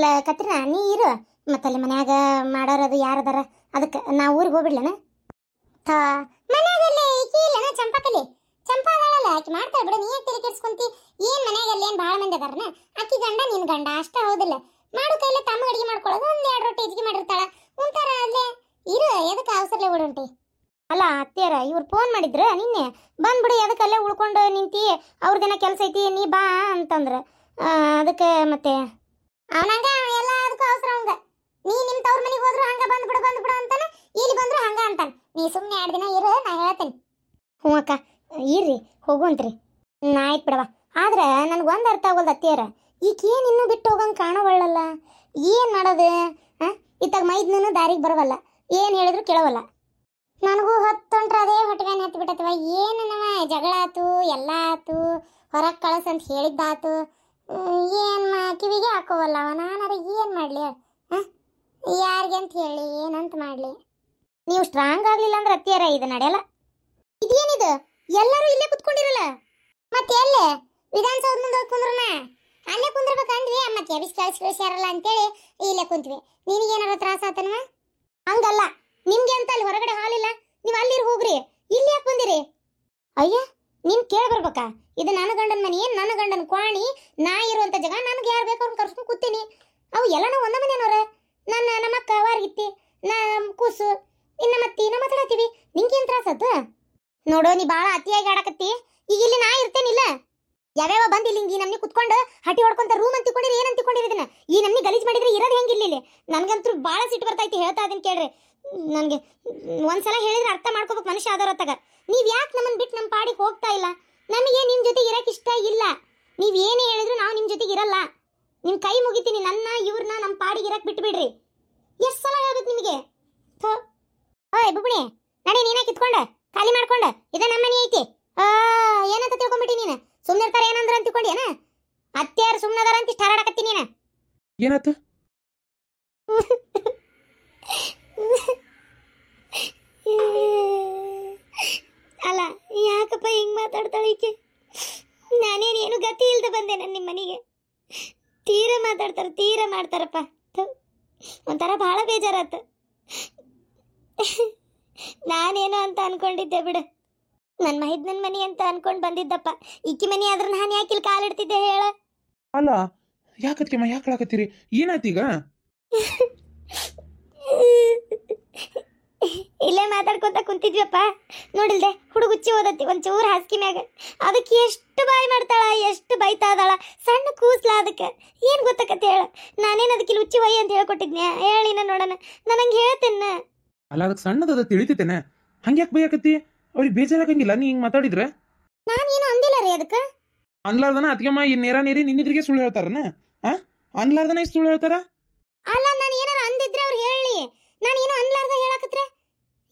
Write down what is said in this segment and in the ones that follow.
ಅಲ್ಲ ಕತ್ರಿನಾ, ನೀ ಇರು ಮತ್ತಲ್ಲಿ ಮನ್ಯಾಗ ಮಾಡೋರದು ಯಾರದಾರ, ಅದಕ್ಕೆ ನಾ ಊರಿಗೆ ಹೋಗ್ಬಿಡ್ಲೇನ? ಮನ್ಯಾಗಲ್ಲಿ ಈಕಿ ಇಲ್ಲನ ಚಂಪಾಕಲಿ, ಚಂಪಾ ಅದಲ್ಲ ಆಕಿ ಮಾಡ್ತಾಳೆ ಬಿಡು, ನೀ ಯಾಕೆ ತಲೆ ಕೆಡ್ಸ್ಕೊಂತಿ? ಏನ್ ಮನ್ಯಾಗಲ್ಲಿ ಏನ್ ಭಾಳ ಮಂದಿ ಅದಾರನ? ಆಕಿ ಗಂಡ ನಿನ್ ಗಂಡ ಅಷ್ಟ ಹೌದಿಲ್ಲ? ಮಾಡು ಕೈಲೆ ತಮ್ಮ ಅಡಿಗೆ ಮಾಡ್ಕೊಳ್ಳೋದು, ಒಂದ್ 2 ರೊಟ್ಟಿ ಹೆಚ್ಚಿಗೆ ಮಾಡಿರ್ತಾಳ, ಉಂತಾರ ಅಲ್ಲೇ ಇರು. ಎದಕ್ಕೆ ಅವಸರಲೆ ಓಡುಂಟಿ? ಅಲ್ಲ ಅತ್ತಿಯರ ಇವ್ರು ಫೋನ್ ಮಾಡಿದ್ರ ನಿನ್ನೆ, ಬಂದ್ಬಿಡು ಎದಕ್ಕೆ ಅಲ್ಲೇ ಉಳ್ಕೊಂಡು ನಿಂತಿ, ಅವ್ರದೇನ ಕೆಲಸ ಐತಿ ನೀ ಬಾ ಅಂತಂದ್ರ, ಅದಕ್ಕೆ ಮತ್ತೆ ಅವನಂಗ ಎಲ್ಲ ಅದಕ್ಕೂ ಅವಸರ ಅವಂಗ. ನೀ ನಿಮ್ ತವ್ರ ಮನೆಗೆ ಹೋದ್ರು ಹಂಗ ಬಂದ್ಬಿಡು ಅಂತಾನ, ಇಲ್ಲಿ ಬಂದ್ರು ಹಂಗ ಅಂತಾನ. ನೀ ಸುಮ್ಮನೆ 2 ದಿನ ಇರು, ನಾ ಹೇಳ್ತೇನೆ. ಹ್ಞೂ ಅಕ್ಕ ಇರ್ರಿ ಹೋಗುವಂತ್ರಿ. ಆಯ್ತು ಬಿಡವ. ಆದ್ರೆ ನನಗೊಂದು ಅರ್ಥ ಆಗೋಲ್ದು ಅತ್ತಿಯರ, ಈಗೇನು ಇನ್ನೂ ಬಿಟ್ಟು ಹೋಗಂಗೆ ಕಾಣವಳ್ಳಲ್ಲ, ಏನು ಮಾಡೋದು? ಇತ್ತಾಗ ಮೈದ್ನೂ ದಾರಿಗೆ ಬರವಲ್ಲ, ಏನು ಹೇಳಿದ್ರು ಕೇಳವಲ್ಲ. ನನಗೂ ಹೊತ್ತೊಂಟ್ರೆ ಅದೇ ಹೊಟ್ಟೆಗೆ ಹತ್ತಿ ಬಿಟ್ಟತ್ವ. ಏನು ನಮ್ಮ ಜಗಳ ಆತು, ಎಲ್ಲ ಆತು, ಹೊರಗೆ ಕಳಿಸಂತ ಹೇಳಿದ್ದಾತು, ಏನು ಕಿವಿಗೆ ಹಾಕೋವಲ್ಲವ. ನಾನಾರ ಏನು ಮಾಡಲಿ? ಯಾರಿಗೆ ಅಂತ ಹೇಳಿ ಏನಂತ ಮಾಡಲಿ? ನೀವು ಸ್ಟ್ರಾಂಗ್ ಆಗಲಿಲ್ಲ ಅಂದ್ರೆ ಅತ್ತಿಯರ ಇದು ನಡೆಯಲ್ಲ. ಇದೇನಿದು ಎಲ್ಲರೂ ಇಲ್ಲೇ ಕುತ್ಕೊಂಡಿರಲ್ಲ, ಮತ್ತೆ ಎಲ್ಲೇ ವಿಧಾನಸೌಧ ಮುಂದೆ ಹೋಗಿ ಕುಂದ್ರನ? ಅಲ್ಲೇ ಕುಂದ್ರಬೇಕಂದ್ವಿ, ಮತ್ತೆ ಎಬಿಸ್ ಕಳಿಸ್ಯಾರಲ್ಲ ಅಂತೇಳಿ ಇಲ್ಲೇ ಕುಂತ್ವಿ. ನಿನಗೇನಾರ ತ್ರಾಸ ಆತನವ? ಹಂಗಲ್ಲ, ನಿಮ್ಗೆ ಅಂತ ಅಲ್ಲಿ ಹೊರಗಡೆ ಹಾಲಿಲ್ಲ, ನೀವು ಅಲ್ಲಿರ್ ಹೋಗ್ರಿ, ಇಲ್ಲಿ ಯಾಕೆ ಬಂದಿರಿ? ಅಯ್ಯ ನೀನ್ ಕೇಳ್ಬರ್ಬೇಕಾ? ಇದು ನನ್ನ ಗಂಡನ ಮನೆ, ನನ್ನ ಗಂಡನ ಕ್ವಾಣಿ, ನಾ ಇರುವಂತ ಜಾಗ, ನನಗೆ ಯಾರು ಬೇಕು ಅವ್ರನ್ನ ಕರ್ಸ್ಕೊಂಡು ಕೂತೀನಿ. ಅವು ಎಲ್ಲ ನಾವು ಒಂದ ಮನೆಯವ್ರ, ನಮ್ಮ ಅಕ್ಕ ವಾರ್ಗಿತ್ತಿ, ಕೂಸು ಇನ್ನ ಮತ್ತಿ ನಾ ಮಾತಾಡತ್ತೀವಿ, ನಿಂಗೇನ್ ತ್ರಾಸತ್ತ? ನೋಡು ನೀ ಬಾಳ ಅತಿಯಾಗಿ ಆಡಕತ್ತಿ. ಈಗ ಇಲ್ಲಿ ನಾ ಇರ್ತೇನಿಲ್ಲ, ಯಾವ್ಯಾವ ಬಂದು ಇಲ್ಲಿ ಹಿಂಗೆ ನಮ್ನಿ ಕುತ್ಕೊಂಡು ಹಟಿ ಹೊಡ್ಕೊಂತ ರೂಮ್ ಅಂತ ತಿಳ್ಕೊಂಡಿರಿ, ಏನಂತ ತಿಳ್ಕೊಂಡಿರಿ? ಇದನ್ನ ಈ ನಮ್ನಿ ಗಲೀಜ್ ಮಾಡಿದ್ರೆ ಇರೋದು ಹೆಂಗಿಲ್ಲ ಇಲ್ಲಿ? ನನಗಂತೂ ಭಾಳ ಸಿಟ್ಟು ಬರ್ತೈತಿ, ಹೇಳ್ತಾ ಅದನ್ನ ಕೇಳ್ರಿ. ನನಗೆ ಒಂದ್ಸಲ ಹೇಳಿದ್ರೆ ಅರ್ಥ ಮಾಡ್ಕೋಬೇಕು ಮನುಷ್ಯ ಆದರತ್ತಾಗ. ನೀವು ಯಾಕೆ ನಮ್ಮನ್ನು ಬಿಟ್ಟು ನಮ್ಮ ಪಾಡಿಗೆ ಹೋಗ್ತಾ ಇಲ್ಲ? ನಮಗೆ ನಿಮ್ಮ ಜೊತೆಗೆ ಇರಕ್ಕೆ ಇಷ್ಟ ಇಲ್ಲ. ನೀವು ಏನೇ ಹೇಳಿದ್ರು ನಾವು ನಿಮ್ಮ ಜೊತೆಗೆ ಇರಲ್ಲ. ನಿಮ್ಮ ಕೈ ಮುಗಿತೀನಿ, ನನ್ನ ಇವ್ರನ್ನ ನಮ್ಮ ಪಾಡಿಗೆ ಇರಕ್ಕೆ ಬಿಟ್ಬಿಡ್ರಿ. ಎಷ್ಟು ಸಲ ಹೇಳ್ಬೇಕು ನಿಮಗೆ? ಓಯ್ ಬುಬ್ಣಿ ನಡಿ, ನೀನೇ ಕಿತ್ಕೊಂಡ ಖಾಲಿ ಮಾಡ್ಕೊಂಡ, ಇದ ನಮ್ಮ ಮನೆ ಐತಿ. ಏನಂತ ತಿಳ್ಕೊಂಬಿಟ್ಟಿ ನೀನು? ಸುಮ್ಮನೆ ಇರ್ತಾರೆ ಏನಂದ್ರ ಅಂತ ತಿಳ್ಕೊಂಡೇನ? ಅತ್ತೆಯಾರು ಸುಮ್ಮನದಾರ ಅಂತ ಇಷ್ಟ ಹಾರಾಡಕತ್ತಿ ನೀನು. ಏನಾಯ್ತು? ಅಲ್ಲ ಯಾಕಪ್ಪ ಹಿಂಗ್ ಮಾತಾಡ್ತಾಳೆ ಈಕೆ? ನಾನೇನೇನು ಗತಿ ಇಲ್ದೆ ಬಂದೆ ನನ್ನ ನಿಮ್ಮ ಮನೆಗೆ. ತೀರ ಮಾತಾಡ್ತಾರೆ, ತೀರ ಮಾಡ್ತಾರಪ್ಪ. ಒಂಥರ ಭಾಳ ಬೇಜಾರಾತ. ನಾನೇನು ಅಂತ ಅನ್ಕೊಂಡಿದ್ದೆ ಬಿಡು, ನನ್ನ ಮೈದ್ನನ್ ಮನೆ ಅಂತ ಅನ್ಕೊಂಡು ಬಂದಿದ್ದಪ್ಪ. ಈಕಿ ಮನೆ ಆದ್ರೆ ನಾನು ಯಾಕೆ ಇಲ್ಲಿ ಕಾಲಿಡ್ತಿದ್ದೆ ಹೇಳ? ಅಲ್ಲ ಯಾಕತ್ಕೆಮ್ಮ ಯಾಕೆ ಹೇಳಕತ್ತೀರಿ? ಏನಾಯ್ತೀಗ? ಇಲ್ಲೇ ಮಾತಾಡ್ಕೊಂತ ಕುಂತಿದ್ವಪ್ಪ, ನೋಡಿಲ್ದೆ ಹುಡುಗುಚ್ಚಿ ಓದತ್ತಿ ಒಂಚೂರು ಹಾಸಿಗೆ ಮ್ಯಾಗ, ಅದಕ್ಕೆ ಎಷ್ಟು ಬಾಯಿ ಮಾಡ್ತಾಳ, ಎಷ್ಟು ಬೈತಾ ಇದಾಳ. ಸಣ್ಣ ಕೂಸ್ಲ ಅದಕ್ಕೆ ಏನು ಗೊತ್ತಕತ್ತೆ ಹೇಳ? ನಾನೇನು ಅದಕ್ಕೆ ಇಲ್ಲಿ ಉಚ್ಚಿ ವೈ ಅಂತ ಹೇಳ್ಕೊಟ್ಟಿದ್ನೆ? ಹೇಳಿನ ನೋಡೋಣ, ನನಗೆ ಹೇಳ್ತೇನ. ಅಲ್ಲ ಅದಕ್ಕೆ ಸಣ್ಣದ ತಿಳಿತೈತೇನೆ, ಹಂಗ್ಯಾಕೆ ಬೈಯಾಕತ್ತಿ? ಅವ್ರಿಗೆ ಬೇಜಾರಾಗಂಗಿಲ್ಲ ನೀ ಹಿಂಗೆ ಮಾತಾಡಿದ್ರೆ? ನಾನೇನು ಅಂದಿಲ್ಲ ರೀ ಅದಕ್ಕೆ. ಅನ್ಲಾರ್ದನ ಅದಕ್ಕೆಮ್ಮ ಈ ನೇರ ನೀರಿ ನಿನ್ನಿದ್ರಿಗೆ ಸುಳ್ಳು ಹೇಳ್ತಾರನ? ಅನ್ಲಾರ್ದನ ಇಷ್ಟು ಸುಳ್ಳು ಹೇಳ್ತಾರ? ಅಲ್ಲ ನಾನು ಏನಾರು ಅಂದಿದ್ರೆ ಅವ್ರು ಹೇಳಿ, ನಾನು ಏನೋ ಅನ್ಲಾರ್ದ ಹೇಳಕತ್ರೆ.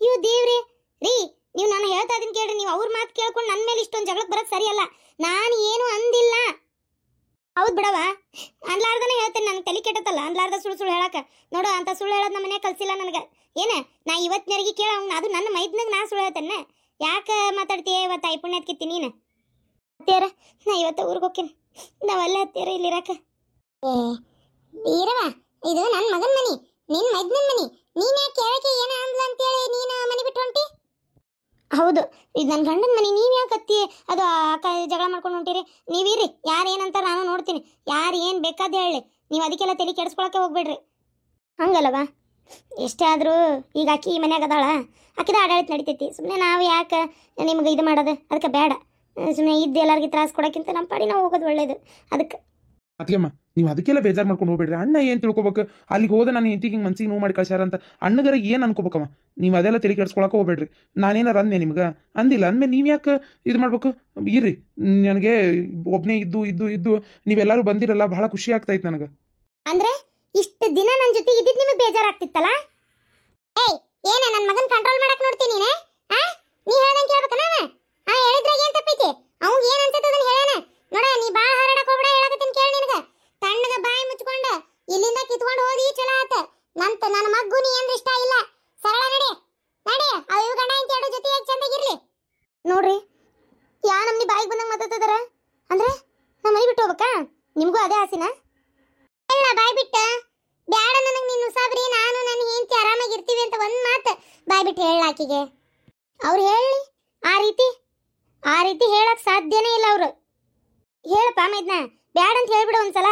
ಇವು ದೇವ್ರಿ ರೀ, ನೀವು ನಾನು ಹೇಳ್ತಾ ಇದೀನಿ ಕೇಳ್ರಿ. ನೀವು ಅವ್ರ ಮಾತು ಕೇಳ್ಕೊಂಡು ನನ್ನ ಮೇಲೆ ಇಷ್ಟೊಂದು ಜಗಳಕ್ಕೆ ಬರೋದು ಸರಿಯಲ್ಲ. ನಾನು ಏನು ಅಂದಿಲ್ಲ. ಹೌದು ಬಿಡವ, ಅನ್ಲಾರ್ದನೇ ಹೇಳ್ತೇನೆ. ನನಗೆ ತಲೆ ಕೆಟ್ಟತ್ತಲ್ಲ ಅನ್ಲಾರ್ದ ಸುಳ್ಳು ಹೇಳಕ. ನೋಡು ಅಂತ ಸುಳ್ಳು ಹೇಳೋದು ನಮ್ಮ ಮನೆ ಕಲ್ಸಿಲ್ಲ ನನಗೆ. ಏನ ನಾ ಇವತ್ತಿನವರೆಗೆ ಕೇಳ, ಅದು ನನ್ನ ಮೈದ್ನಾಗ ನಾ ಸುಳ್ಳು ಹೇಳ್ತೇನೆ. ಯಾಕೆ ಮಾತಾಡ್ತೀಯ? ಇವತ್ತು ಐಪುಣ್ಯತ್ಕಿತ್ತಿ ನೀನು. ಹತ್ತಿಯರ ನಾ ಇವತ್ತು ಊರಿಗೆ ಹೋಗ್ತೀನಿ, ನಾವಲ್ಲೇ ಹತ್ತಿಯರ ಇಲ್ಲಿರಕ. ಈರವ ಇದು ನನ್ನ ಮಗನ ಮನಿ, ನಿನ್ ಮೈದ್ನನ್ ಮನಿ. ನೀನ್ ಯಾಕೆ ಕೇಳಕ್ಕೆ ಏನ ಅಂದ್ಲ ಅಂತೇಳಿ ನೀನು ಮನೆ ಬಿಟ್ಟು ಹೊಂಟಿ? ಹೌದು, ಇದು ನನ್ನ ಗಂಡನ ಮನಿ. ನೀವ್ ಯಾಕೆ ಅತ್ತಿ ಅದು ಅಕ್ಕ ಜಗಳ ಮಾಡ್ಕೊಂಡು ಹೊಂಟಿರಿ? ನೀವಿರಿ, ಯಾರು ಏನಂತ ನಾನು ನೋಡ್ತೀನಿ. ಯಾರು ಏನು ಬೇಕಾದ ಹೇಳಿ, ನೀವು ಅದಕ್ಕೆಲ್ಲ ತಲೆ ಕೆಡಿಸ್ಕೊಳಕ್ಕೆ ಹೋಗ್ಬೇಡ್ರಿ. ಹಂಗಲ್ಲವಾ? ಎಷ್ಟೇ ಆದರೂ ಈಗ ಆಕಿ ಈ ಮನ್ಯಾಗ ಅದಾಳ, ಆಕಿದ ಆಡಳಿತ ನಡಿತೈತಿ. ಸುಮ್ಮನೆ ನಾವು ಯಾಕೆ ನಿಮ್ಗೆ ಇದು ಮಾಡೋದು? ಅದಕ್ಕೆ ಬೇಡ. ಸುಮ್ಮನೆ ಇದ್ದು ಎಲ್ಲರಿಗೆ ತ್ರಾಸ ಕೊಡೋಕ್ಕಿಂತ ನಮ್ಮ ಪಾಡಿ ನಾವು ಹೋಗೋದು ಒಳ್ಳೇದು. ಅದಕ್ಕೆ ಅದಕ್ಕೆಮ್ಮ ನೀವು ಅದಕ್ಕೆಲ್ಲ ಬೇಜಾರು ಮಾಡ್ಕೊಂಡು ಹೋಗ್ಬೇಡ್ರಿ. ಅಣ್ಣ ಏನು ತಿಳ್ಕೊಬೇಕು? ಅಲ್ಲಿಗೆ ಹೋದ ನಾನು ಹೆಂಡತಿಗೆ ಹಿಂಗೆ ಮನ್ಸಿಗೆ ನೋವು ಮಾಡಿ ಕಳ್ಸ್ಯಾರ ಅಂತ ಅಣ್ಣಗರ ಏನು ಅನ್ಕೋಬೇಕಮ್ಮ? ನೀವು ಅದೆಲ್ಲ ತಲೆ ಕೆಡ್ಸ್ಕೊಳಕ್ಕೆ ಹೋಗ್ಬೇಡ್ರಿ. ನಾನೇನಾರು ಅಂದೆ ನಿಮ್ಗೆ? ಅಂದಿಲ್ಲ. ಅಂದ್ಮೇಲೆ ನೀವು ಯಾಕೆ ಇದು ಮಾಡ್ಬೇಕು? ಇರ್ರಿ, ನನಗೆ ಒಬ್ಬನೇ ಇದ್ದು ನೀವೆಲ್ಲರೂ ಬಂದಿರಲ್ಲ, ಬಹಳ ಖುಷಿ ಆಗ್ತೈತೆ ನನಗೆ. ಅಂದ್ರೆ ಇಷ್ಟು ದಿನ ನನ್ನ ಜೊತೆ ಇದ್ದಿದ್ದು ನಿಮಗೆ ಬೇಜಾರಾಗ್ತಿತ್ತಲ್ಲ? ಏಯ್ ಏನ ನನ್ನ ಮಗನ್ ಕಂಟ್ರೋಲ್ ಮಾಡಕ್ ನೋಡ್ತೀನಿ ನೀನೆ? ನೀ ಹೇಳ್ದಂಗೆ ಕೇಳ್ಬೇಕ ನಾನು? ಹೇಳಿದ್ರಾಗ ಏನ್ ತಪ್ಪೈತಿ? ಅವ್ನ್ ಏನ್ ಅನ್ಸತ್ತದ ಅದನ್ನ ಹೇಳೋಣ. ನೋಡ ನೀ ಬಾಳ ಹಾರಾಡಕ್ ಹೋಗ್ಬೇಡ, ಹೇಳಕತ್ತೀನಿ ಕೇಳಿ. ನಿನಗ ತಣ್ಣಗ ಬಾಯಿ ಮುಚ್ಕೊಂಡ ಇಲ್ಲಿಂದ ಕಿತ್ಕೊಂಡು ಹೋದಿ ಚಲೋ ಆತ. ನನ್ನ ಮಗ್ಗು ನೀ ಏನ್ ಇಷ್ಟ ಇಲ್ಲ. ಸರಳ ನಡಿ ನಡಿ, ಅವು ಗಂಡ ಇಂತ ಎರಡು ಜೊತೆ ಚಂದಾಗಿರ್ಲಿ. ನೋಡ್ರಿ ಯಾ ನಮ್ನಿ ಬಾಯಿಗೆ ಬಂದಂಗ ಮಾತಾಡ್ತಿದಾರ. ಅಂದ್ರೆ ನಮ್ಮ ಮನೆ ಬಿಟ್ಟು ಹೋಗ್ಬೇಕಾ? ನಿಮ್ಗೂ ಅದೇ ಆಸೆನಾ? ಇಲ್ಲ ಬಾಯ್ ಬಿಟ್ಟ ಬ್ಯಾಡ ನನಗೆ ನೀನು ಸಾಬ್ರಿ ನಾನು ನನ್ನ ಹೆಂಡತಿ ಆರಾಮಾಗಿರ್ತೀವಿ ಅಂತ ಒಂದ್ ಮಾತು ಬಾಯ್ ಬಿಟ್ಟು ಹೇಳಾಕಿಗೆ ಅವ್ರು ಹೇಳಿ ಆ ರೀತಿ ಹೇಳಕ್ ಸಾಧ್ಯನೇ ಇಲ್ಲ ಅವ್ರು ಹೇಳಪ್ಪ ಮೈದ್ನ ಬ್ಯಾಡ ಅಂತ ಹೇಳ್ಬಿಡು ಒಂದ್ಸಲ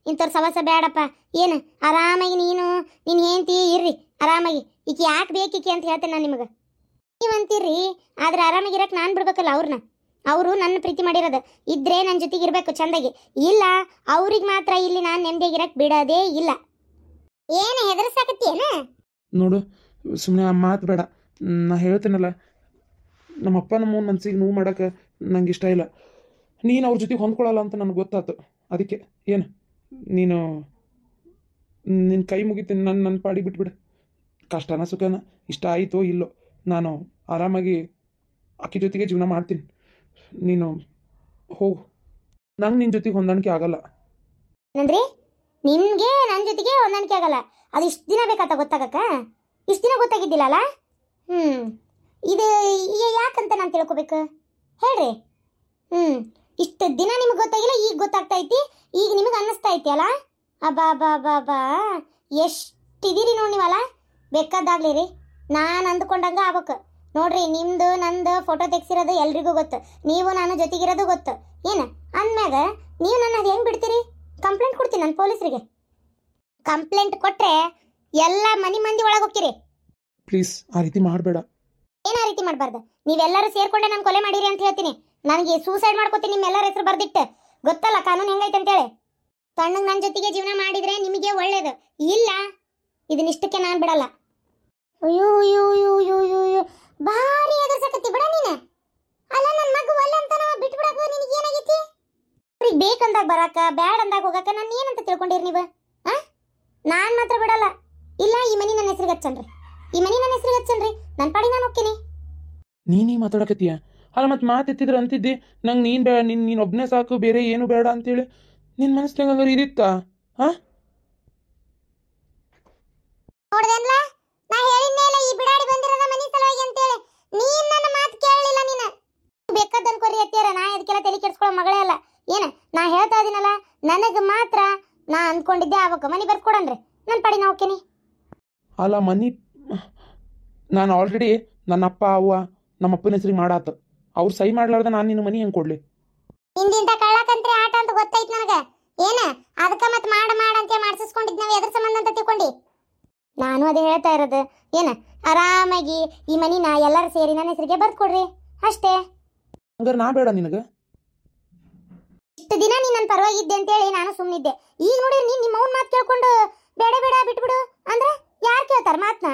ಇಂಥವ್ರ ಸವಾಸ ಬ್ಯಾಡಪ್ಪ ಏನು ಆರಾಮಾಗಿ ನೀನು ನಿನ್ನ ಹೆಂಡತಿ ಇರ್ರಿ ಆರಾಮಾಗಿ ಈಕಿ ಯಾಕೆ ಬೇಕೀಕಿ ಅಂತ ಹೇಳ್ತೇನೆ ನಾನು ನಿಮಗೆ ನೀವಂತೀರ್ರಿ ಆದ್ರೆ ಆರಾಮಾಗಿರಕ್ಕೆ ನಾನು ಬಿಡ್ಬೇಕಲ್ಲ ಅವರು ನನ್ನ ಪ್ರೀತಿ ಮಾಡಿರೋದು ಇದ್ರೆ ನನ್ನ ಜೊತೆಗೆ ಇರಬೇಕು ಚಂದಾಗಿ ಇಲ್ಲ ಅವ್ರಿಗೆ ಮಾತ್ರ ಇಲ್ಲಿ ನಾನು ನೆಮ್ಮದಿಯಾಗಿರಕ್ಕೆ ಬಿಡೋದೇ ಇಲ್ಲ ಏನು ಹೆದರ್ಸಾಕತ್ತೀಯನ ನೋಡು ಸುಮ್ಮನೆ ಆ ಮಾತು ಬೇಡ. ನಾ ಹೇಳ್ತೇನಲ್ಲ, ನಮ್ಮಪ್ಪ ನಮ್ಮವ್ನ ಮನ್ಸಿಗೆ ನೋವು ಮಾಡೋಕೆ ನಂಗೆ ಇಷ್ಟ ಇಲ್ಲ. ನೀನು ಅವ್ರ ಜೊತೆಗೆ ಹೊಂದ್ಕೊಳ್ಳಲ್ಲ ಅಂತ ನನಗೆ ಗೊತ್ತಾಯ್ತು. ಅದಕ್ಕೆ ಏನು ನೀನು ನಿನ್ನ ಕೈ ಮುಗಿತೀನಿ, ನನ್ನ ಪಾಡಿ ಬಿಟ್ಬಿಡು. ಕಷ್ಟನ ಸುಖನ ಇಷ್ಟ ಆಯಿತೋ ಇಲ್ಲೋ ನಾನು ಆರಾಮಾಗಿ ಅಕ್ಕಿ ಜೊತೆಗೆ ಜೀವನ ಮಾಡ್ತೀನಿ. ನೀನು ಹೋಗು, ನಂಗೆ ನಿನ್ನ ಜೊತೆಗೆ ಹೊಂದಾಣಿಕೆ ಆಗಲ್ಲ. ಏನಂದ್ರಿ? ನಿಮಗೆ ನನ್ನ ಜೊತೆಗೆ ಹೊಂದಾಣಿಕೆ ಆಗಲ್ಲ? ಅದು ಇಷ್ಟು ದಿನ ಬೇಕಾತ ಗೊತ್ತಾಗಕ್ಕ? ಇಷ್ಟು ದಿನ ಗೊತ್ತಾಗಿದ್ದಿಲ್ಲಲ್ಲ? ಇದು ಯಾಕಂತ ನಾನು ತಿಳ್ಕೊಬೇಕು ಹೇಳ್ರಿ. ಇಷ್ಟು ದಿನ ನಿಮ್ಗೆ ಗೊತ್ತಾಗಿಲ್ಲ, ಈಗ ಗೊತ್ತಾಗ್ತಾ ಐತಿ, ಈಗ ನಿಮಗೆ ಅನ್ನಿಸ್ತಾ ಐತಿ ಅಲ್ಲ? ಅಬ್ಬಾ ಎಷ್ಟಿದ್ದೀರಿ ನೋಡಿ ನೀವಲ್ಲ, ಬೇಕಾದಾಗ್ಲಿ ರೀ. ನಾನು ಅಂದ್ಕೊಂಡಂಗೆ ಆಗ್ಬೇಕು ನೋಡ್ರಿ. ನಿಮ್ದು ನಂದು ಫೋಟೋ ತೆಗ್ಸಿರೋದು ಎಲ್ರಿಗೂ ಗೊತ್ತು, ನೀವು ನಾನು ಜೊತೆಗಿರೋದು ಗೊತ್ತು. ಏನು ಅಂದ್ಮ್ಯಾಗ ನೀವು ನನ್ನ ಅದು ಹೆಂಗೆ ಬಿಡ್ತೀರಿ? ಕಂಪ್ಲೇಂಟ್ ಕೊಡ್ತೀನಿ ನಾನು ಪೊಲೀಸರಿಗೆ. ಕಂಪ್ಲೇಂಟ್ ಕೊಟ್ಟರೆ ಎಲ್ಲ ಮಂದಿ ಒಳಗೆ ಹೋಗ್ತೀರಿ. ಪ್ಲೀಸ್ ಆ ರೀತಿ ಮಾಡಬೇಡ. ಏನು ಆ ರೀತಿ ಮಾಡಬಾರ್ದು? ನೀವೆಲ್ಲರೂ ಸೇರ್ಕೊಂಡೆ ನಾನು ಕೊಲೆ ಮಾಡಿರಿ ಅಂತ ಹೇಳ್ತೀನಿ. ನನಗೆ ಸೂಸೈಡ್ ಮಾಡ್ಕೋತೀನಿ ನಿಮ್ಮೆಲ್ಲರ ಹೆಸರು ಬರ್ದಿಟ್ಟು. ಗೊತ್ತಲ್ಲ ಕಾನೂನು ಹೆಂಗೈತೆ ಅಂತೇಳಿ. ತಣ್ಣಗೆ ನನ್ನ ಜೊತೆಗೆ ಜೀವನ ಮಾಡಿದರೆ ನಿಮಗೆ ಒಳ್ಳೇದು. ಇಲ್ಲ ಇದನ್ನಿಷ್ಟಕ್ಕೆ ನಾನು ಬಿಡಲ್ಲ. ಅಯ್ಯೋ ಭಾರಿ ಎದುರ್ಸಕತ್ತಿ ಬಿಡ ನೀನು. ಅಲ್ಲ ನನ್ನ ಮಗು ಅಲ್ಲ ಅಂತ ನಾವು ಬಿಟ್ಬಿಡಕ್ಕೆ ನಿನಗೆ ಏನಾಗೈತಿ? ಅವ್ರಿಗೆ ಬೇಕಂದಾಗ ಬರಾಕ ಬ್ಯಾಡ ಅಂದಾಗ ಹೋಗಾಕ ನಾನು ಏನಂತ ತಿಳ್ಕೊಂಡಿರಿ ನೀವು? ನಾನು ಮಾತ್ರ ಬಿಡಲ್ಲ. ಇಲ್ಲ ಈ ಮನಿ ನನ್ನ ಹೆಸರಿಗೆ ಹಚ್ಚನ್ರಿ, ನನ್ನ ಪಾಡಿ ನಾನು ಹೋಗ್ತೀನಿ. ನೀನೇ ಮಾತಾಡಕತ್ತೀಯ? ಅಲ್ಲ ಮತ್ತೆ ಮಾತೆತ್ತಿದ್ರೆ ಅಂತಿದ್ದೆ ನಂಗೆ ನೀನು ಬೇಡ, ನೀನು ಒಬ್ಬನೇ ಸಾಕು, ಬೇರೆ ಏನು ಬೇಡ ಅಂತೇಳಿ. ನಿನ್ನ ಮನಸ್ಸಿನಾಗ ಹಂಗಾರೆ ಇದಿತ್ತಾ? ನೋಡ್ದೆನ್ಲ, ನಾ ಹೇಳಿದ್ನೇ ಇಲ್ಲ ಈ ಬಿಡಾಡಿ ಬಂದಿರೋದ ಮನಿ ಸಲುವಾಗಿ ಅಂತೇಳಿ. ನೀನ್ ನನ್ನ ಮಾತು ಕೇಳಲಿಲ್ಲ. ನೀನು ಬೇಕಾದ ಅನ್ಕೋರಿ ಅತ್ತೀರ, ನಾ ಅದಕ್ಕೆಲ್ಲ ತಲೆ ಕೆಡಿಸ್ಕೊಳ್ಳೋ ಮಗಳೇ ಅಲ್ಲ. ಏನು ನಾ ಹೇಳ್ತಾ ಇದೀನಲ್ಲ, ನನಗೆ ಮಾತ್ರ ನಾ ಅನ್ಕೊಂಡಿದ್ದೆ ಆಗ್ಬೇಕು. ಮನಿ ಬರ್ಕೊಡನ್ರಿ, ನನ್ನ ಪಾಡಿ ನಾ ಹೋಗ್ತೀನಿ. ಅಲ್ಲ ಮನಿ ನಾನು ಆಲ್ರೆಡಿ ನನ್ನ ಅಪ್ಪ ಅವ್ವ ನಮ್ಮ ಅಪ್ಪನ ಹೆಸರಿಗೆ ಮಾಡಾತು. ಅವ್ರು ಸಹಿ ಮಾಡ್ಲಾರ್ದ ನಾನು ನಿನ್ನ ಮನಿ ಹೆಂಗೆ ಕೊಡ್ಲಿ? ಹಿಂದಿಂತ ಕಳ್ಳಕಂತ್ರಿ ಆಟ ಅಂತ ಗೊತ್ತೈತ್ ನನಗೆ. ಏನ ಅದಕ್ಕೆ ಮತ್ತೆ ಮಾಡ ಅಂತ ಮಾಡ್ಸಿಸ್ಕೊಂಡಿದ್ ನಾವು ಎದ್ರ ಸಂಬಂಧ ಅಂತ ತಿಳ್ಕೊಂಡಿ? ನಾನು ಅದೇ ಹೇಳ್ತಾ ಇರೋದು. ಏನ ಆರಾಮಾಗಿ ಈ ಮನಿನ ಎಲ್ಲರೂ ಸೇರಿ ನನ್ನ ಹೆಸರಿಗೆ ಬರ್ಕೊಡ್ರಿ ಅಷ್ಟೇ. ಹಂಗಾರೆ ನಾ ಬೇಡ ನಿನಗೆ? ಇಷ್ಟು ದಿನ ನೀನು ನನ್ನ ಪರವಾಗಿದ್ದೆ ಅಂತೇಳಿ ನಾನು ಸುಮ್ಮನಿದ್ದೆ. ಈಗ ನೋಡಿ ನೀನು ನಿಮ್ಮ ಅವ್ನ ಮಾತು ಕೇಳ್ಕೊಂಡು ಬೇಡ ಬಿಟ್ಬಿಡು ಅಂದ್ರೆ ಯಾರು ಕೇಳ್ತಾರ ಮಾತನ್ನ?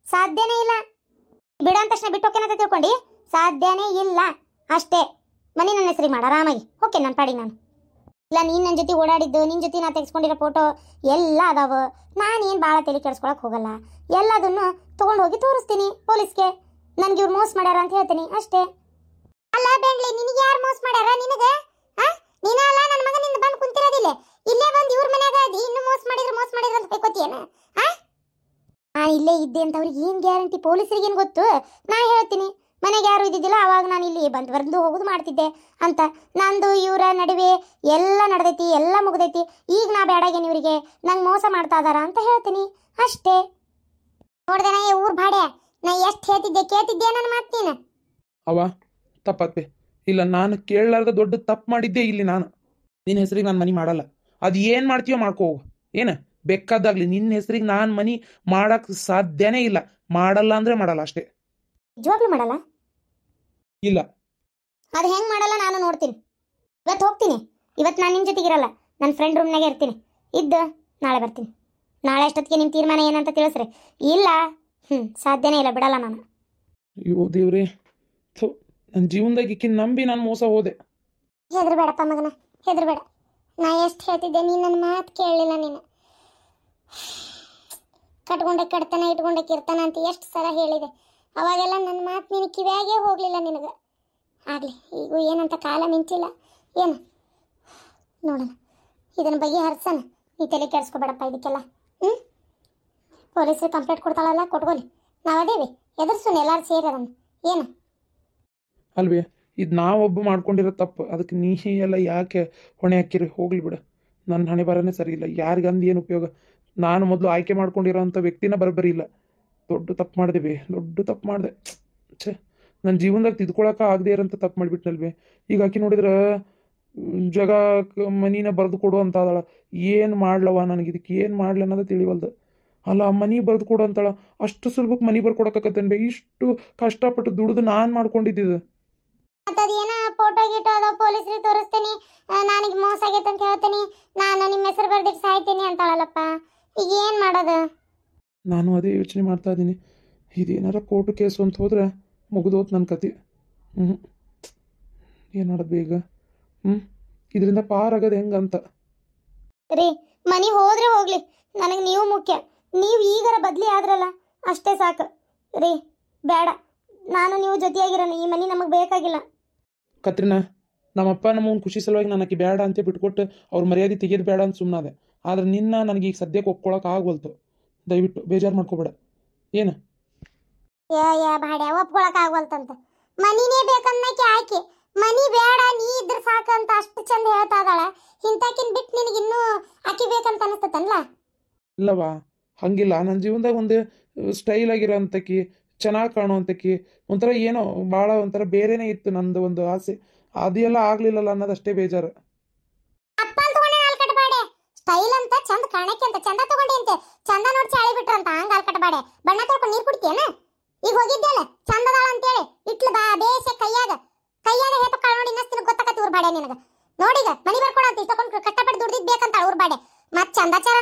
ಸಾಧ್ಯನೇ ಇಲ್ಲ. ಬಿಡ ಅಂದ ತಕ್ಷಣ ಬಿಟ್ಟು ಹೋಗ್ತೇನೆ ಅಂತ ತಿಳ್ಕೊಂಡು ಸಾಧ್ಯನೇ ಇಲ್ಲ. ಅಷ್ಟೇ, ಮನಿ ನನ್ನ ಹೆಸರಿಗೆ ಮಾಡ ಆರಾಮಾಗಿ ಓಕೆ. ನನ್ನ ಪಾಡಿ ನಾನು ಇಲ್ಲ. ನೀನು ನನ್ನ ಜೊತೆ ಓಡಾಡಿದ್ದು, ನಿನ್ನ ಜೊತೆ ನಾ ತೆಗೆಸ್ಕೊಂಡಿರೋ ಫೋಟೋ ಎಲ್ಲ ಅದಾವ. ನಾನೇನು ಭಾಳ ತಲೆ ಕೆಡಿಸ್ಕೊಳಕ್ಕೆ ಹೋಗಲ್ಲ. ಎಲ್ಲದನ್ನು ತೊಗೊಂಡು ಹೋಗಿ ತೋರಿಸ್ತೀನಿ ಪೊಲೀಸ್ಗೆ. ನನಗೆ ಇವ್ರು ಮೋಸ ಮಾಡ್ಯಾರ ಅಂತ ಹೇಳ್ತೀನಿ ಅಷ್ಟೇ. ಅಲ್ಲ ಬೆಂಗ್ಲಿ, ನಿನಗೆ ಯಾರು ಮೋಸ ಮಾಡ್ಯಾರ? ನಿನಗೆ ನೀನ ಅಲ್ಲ ನನ್ನ ಮಗನಿಂದ ಬಂದು ಕುಂತಿರೋದಿಲ್ಲ, ಇಲ್ಲೇ ಬಂದು ಇವ್ರ ಮನ್ಯಾಗ ಇನ್ನು ಮೋಸ ಮಾಡಿದ್ರು ಅಂತ ಕೈಕೋತಿಯೇನ? ನಾನು ಇಲ್ಲೇ ಇದ್ದೆ ಅಂತ ಅವ್ರಿಗೆ ಏನು ಗ್ಯಾರಂಟಿ? ಪೊಲೀಸರಿಗೆ ಏನು ಗೊತ್ತು? ನಾ ಹೇಳ್ತೀನಿ ಮನೆಗೆ ಯಾರು ಇದ್ದಿದ್ದಿಲ್ಲ, ಅವಾಗ ನಾನು ಇಲ್ಲಿ ಬಂದು ಹೋಗೋದು ಮಾಡ್ತಿದ್ದೆ ಅಂತ. ನಂದು ಇವರ ನಡುವೆ ಎಲ್ಲ ನಡೆದೈತಿ, ಎಲ್ಲ ಮುಗ್ದೈತಿ. ಈಗ ನಾ ಬೇಡಾಗೇನಿ ಇವರಿಗೆ, ನಂಗೆ ಮೋಸ ಮಾಡ್ತಾ ಇದಾರ ಅಂತ ಹೇಳ್ತೀನಿ ಅಷ್ಟೇ. ನೋಡ್ದೆ ನಾ ಊರ್ ಬಾಡೆ, ನಾ ಎಷ್ಟು ಕೇಳ್ತಿದ್ದೆ ನನ್ನ ಮಾತು ನೀನು. ಅವ ತಪ್ಪತ್ತೆ ಇಲ್ಲ, ನಾನು ಕೇಳಲಾರ್ದ ದೊಡ್ಡ ತಪ್ಪು ಮಾಡಿದ್ದೆ ಇಲ್ಲಿ ನಾನು. ನಿನ್ನ ಹೆಸರಿಗೆ ನಾನು ಮನಿ ಮಾಡಲ್ಲ. ಅದು ಏನು ಮಾಡ್ತೀಯೋ ಮಾಡ್ಕೋ ಹೋಗು. ಏನು ಬೇಕಾದಾಗ್ಲಿ, ನಿನ್ನ ಹೆಸರಿಗೆ ನಾನು ಮನಿ ಮಾಡಕ್ಕೆ ಸಾಧ್ಯನೇ ಇಲ್ಲ. ಮಾಡಲ್ಲ ಅಂದರೆ ಮಾಡಲ್ಲ ಅಷ್ಟೇ. ನಿಜವಾಗ್ಲೂ ಮಾಡಲ್ಲ? ಇಲ್ಲ. ಅದು ಹೆಂಗೆ ಮಾಡಲ್ಲ ನಾನು ನೋಡ್ತೀನಿ. ಇವತ್ತು ಹೋಗ್ತೀನಿ. ಇವತ್ತು ನಾನು ನಿಮ್ಮ ಜೊತೆಗಿರಲ್ಲ, ನನ್ನ ಫ್ರೆಂಡ್ ರೂಮ್ನಾಗೆ ಇರ್ತೀನಿ. ಇದ್ದು ನಾಳೆ ಬರ್ತೀನಿ. ನಾಳೆ ಅಷ್ಟೊತ್ತಿಗೆ ನಿಮ್ಮ ತೀರ್ಮಾನ ಏನಂತ ತಿಳಿಸ್ರಿ. ಇಲ್ಲ ಸಾಧ್ಯನೇ ಇಲ್ಲ, ಬಿಡಲ್ಲ ನಾನು. ಅಯ್ಯೋ ದೇವ್ರಿ, ನನ್ನ ಜೀವನದಾಗ ಈಕಿನ ನಂಬಿ ನಾನು ಮೋಸ ಹೋದೆ. ಹೆದರ್ಬೇಡಪ್ಪ ಮಗನ, ಹೆದರ್ಬೇಡ. ನಾ ಎಷ್ಟು ಹೇಳ್ತಿದ್ದೆ, ನೀನು ನನ್ನ ಮಾತು ಕೇಳಲಿಲ್ಲ. ನೀನು ಕಟ್ಕೊಂಡೆ ಕಡ್ತಾನ, ಇಟ್ಕೊಂಡೆ ಕಿರ್ತಾನ ಅಂತ ಎಷ್ಟು ಸಲ ಹೇಳಿದೆ. ಅವಾಗೆಲ್ಲ ನನ್ನ ಮಾತು ನಿನಗೆ ಕಿವ್ಯಾಗೇ ಹೋಗಲಿಲ್ಲ ನಿನಗೆ. ಆಗಲಿ, ಈಗ ಏನಂತ ಕಾಲ ಮಿಂಚಿಲ್ಲ. ಏನು ನೋಡೋಣ, ಇದನ್ನ ಬಗೆಹರಿಸೋಣ. ನೀ ತಲೆ ಕೆಡಿಸ್ಕೊಬೇಡಪ್ಪ ಇದಕ್ಕೆಲ್ಲ. ಪೊಲೀಸರು ಕಂಪ್ಲೇಂಟ್ ಕೊಡ್ತಾಳಲ್ಲ, ಕೊಟ್ಕೊಳ್ಳಿ. ನಾವದೇವಿ ಎದುರ್ಸೋಣ ಎಲ್ಲರೂ ಸೇರೋಣ. ಏನು ಅಲ್ವೇ, ಇದು ನಾವೊಬ್ಬ ಮಾಡ್ಕೊಂಡಿರೋ ತಪ್ಪು, ಅದಕ್ಕೆ ನೀ ಎಲ್ಲ ಯಾಕೆ ಹೊಣೆ ಹಾಕಿರಿ? ಹೋಗ್ಲಿ ಬಿಡು. ನನ್ನ ಹಣೆ ಬರನೇ ಸರಿ ಇಲ್ಲ. ಯಾರಿಗಂದು ಏನು ಉಪಯೋಗ? ನಾನು ಮೊದಲು ಆಯ್ಕೆ ಮಾಡ್ಕೊಂಡಿರೋಂಥ ವ್ಯಕ್ತಿನ ಬರೋಬ್ಬರಿ ಇಲ್ಲ. ದೊಡ್ಡ ತಪ್ಪು ಮಾಡಿದೆ ಬೇ, ದೊಡ್ಡ ತಪ್ಪು ಮಾಡಿದೆ. ಛೇ, ನನ್ನ ಜೀವನದಾಗ ತಿದ್ಕೊಳಕ್ಕೆ ಆಗದೆ ಇರೋಂಥ ತಪ್ಪು ಮಾಡಿಬಿಟ್ನಲ್ವೇ. ಈಗ ಆಕಿ ನೋಡಿದ್ರೆ ಜಗ ಮನಿನ ಬರೆದು ಕೊಡು ಅಂತ ಅದಳ. ಏನು ಮಾಡ್ಲವ ನನಗೆ, ಇದಕ್ಕೆ ಏನು ಮಾಡ್ಲಿ ಅನ್ನೋದು ತಿಳಿವಲ್ದು. ಅಲ್ಲ, ಮನಿ ಬರೆದು ಕೊಡು ಅಂತಾಳ. ಅಷ್ಟು ಸುಲಭಕ್ಕೆ ಮನಿ ಬರ್ಕೊಡಕತ್ತೇನೆ ಬೇ. ಇಷ್ಟು ಕಷ್ಟಪಟ್ಟು ದುಡಿದು ನಾನು ಮಾಡ್ಕೊಂಡಿದ್ದಿದ್ದು. ಅದೇನ ಫೋಟೋ ಗೀಟೋ ಅದ ಪೊಲೀಸರಿಗೆ ತೋರಿಸ್ತೀನಿ, ನನಗೆ ಮೋಸ ಆಗೈತೆ ಅಂತ ಹೇಳ್ತೀನಿ, ನಾನು ನಿಮ್ಮ ಹೆಸರು ಬರ್ದಿಟ್ಟು ಸಾಯ್ತೀನಿ ಅಂತಾಳಲ್ಲಪ್ಪ. ಈಗ ಏನು ಮಾಡೋದು? ನಾನು ಅದೇ ಯೋಚನೆ ಮಾಡ್ತಾ ಇದ್ದೀನಿ. ಇದೇನಾರ ಕೋರ್ಟ್ ಕೇಸು ಅಂತ ಹೋದ್ರೆ ಮುಗಿದೋತು ನನ್ನ ಕತೆ. ಏನು ಮಾಡೋದು ಬೇಗ? ಇದರಿಂದ ಪಾರಾಗೋದು ಹೆಂಗಂತ. ರೀ, ಮನಿ ಹೋದ್ರೆ ಹೋಗ್ಲಿ, ನನಗೆ ನೀವು ಮುಖ್ಯ. ನೀವು ಈಗರ ಬದ್ಲಿ ಆದ್ರಲ್ಲ ಅಷ್ಟೇ ಸಾಕು ರೀ. ಬೇಡ, ನಾನು ನೀವು ಜೊತೆಯಾಗಿರೋಣ. ಈ ಮನಿ ನಮಗೆ ಬೇಕಾಗಿಲ್ಲ. ಕತ್ರಿನಾ, ನಮ್ಮಪ್ಪ ನಮ್ಮವ್ನ ಖುಷಿ ಸಲುವಾಗಿ ನಾನು ಆಕಿ ಬೇಡ ಅಂತ ಬಿಟ್ಕೊಟ್ಟು ಅವ್ರ ಮರ್ಯಾದೆ ತೆಗೆಯೋದು ಬೇಡ ಅಂತ ಸುಮ್ಮನಾದೆ. ಆದ್ರೆ ನಿನ್ನ ನನಗೆ ಈಗ ಸದ್ಯಕ್ಕೆ ಒಪ್ಕೊಳಕ್ಕೆ ಆಗ್ವಲ್ತು. ದಯವಿಟ್ಟು ಬೇಜಾರು ಮಾಡ್ಕೋಬೇಡ. ಏನು ಭಾಡ್ಯ ಒಪ್ಕೊಳಕ್ ಆಗವಲ್ತಂತ. ಮನಿನೇ ಬೇಕನ್ನಕ್ಕೆ ಆಕೆ ಮನಿ ಬೇಡ, ನೀ ಇದ್ರ ಸಾಕಂತ ಅಷ್ಟು ಚಂದ ಹೇಳ್ತಾ ಇದ್ದಾಳ. ಇಂತಾಕಿನ್ ಬಿಟ್ಟು ನಿನಗೆ ಇನ್ನೂ ಆಕಿ ಬೇಕಂತ ಅನಿಸ್ತತನ್ಲ? ಇಲ್ಲವಾ, ಹಂಗಿಲ್ಲ. ನನ್ನ ಜೀವನದಾಗ ಒಂದು ಸ್ಟೈಲ್ ಆಗಿರೋ ಅಂತಕಿ, ಚೆನ್ನಾಗಿ ಕಾಣುವಂತಕಿ, ಒಂಥರ ಏನೋ ಭಾಳ ಒಂಥರ ಬೇರೆನೇ ಇತ್ತು ನಂದು ಒಂದು ಆಸೆ. ಅದೆಲ್ಲ ಆಗ್ಲಿಲ್ಲಲ್ಲ ಅನ್ನೋದಷ್ಟೇ ಬೇಜಾರು. ಅಪ್ಪ ಅಂತ ತಗೊಂಡೆ ನಾಲ್ಕಟ್ಟ ಸ್ಟೈಲ್ ಅಂತ ಚಂದ ಕಾಣಕ್ಕೆ ಅಂತ ಚಂದ ತಗೊಂಡೆ ಅಂತೆ. ಚಂದ ನೋಡಿ ಚಾಳಿ ಬಿಟ್ರಂತ ಹಂಗ ಆಲ್ಕಟ್ಟ ಬಣ್ಣ ತೊಳ್ಕೊಂಡು ನೀರು ಕುಡಿತೀಯನ? ಈಗ ಹೋಗಿದ್ದೆಲ್ಲ ಚಂದದಾಳ ಅಂತೇಳಿ ಇಟ್ಲು ಬಾ ಬೇಸೆ ಕೈಯಾಗ ಹೇಪ ಕಾಳು ನೋಡಿ ಇನ್ನಷ್ಟು ಗೊತ್ತಾಕತಿ ಊರ್ ಬಾಡೆ ನಿನಗ. ನೋಡಿಗ ಮನಿ ಬರ್ಕೊಳ ಅಂತ ಇಷ್ಟಕೊಂಡು ಕಷ್ಟಪಟ್ಟು ದುಡ್ದಿದ್ ಬೇಕಂತ ಊರ್ ಬಾಡೆ. ಮತ್ ಚಂದಾಚಾರ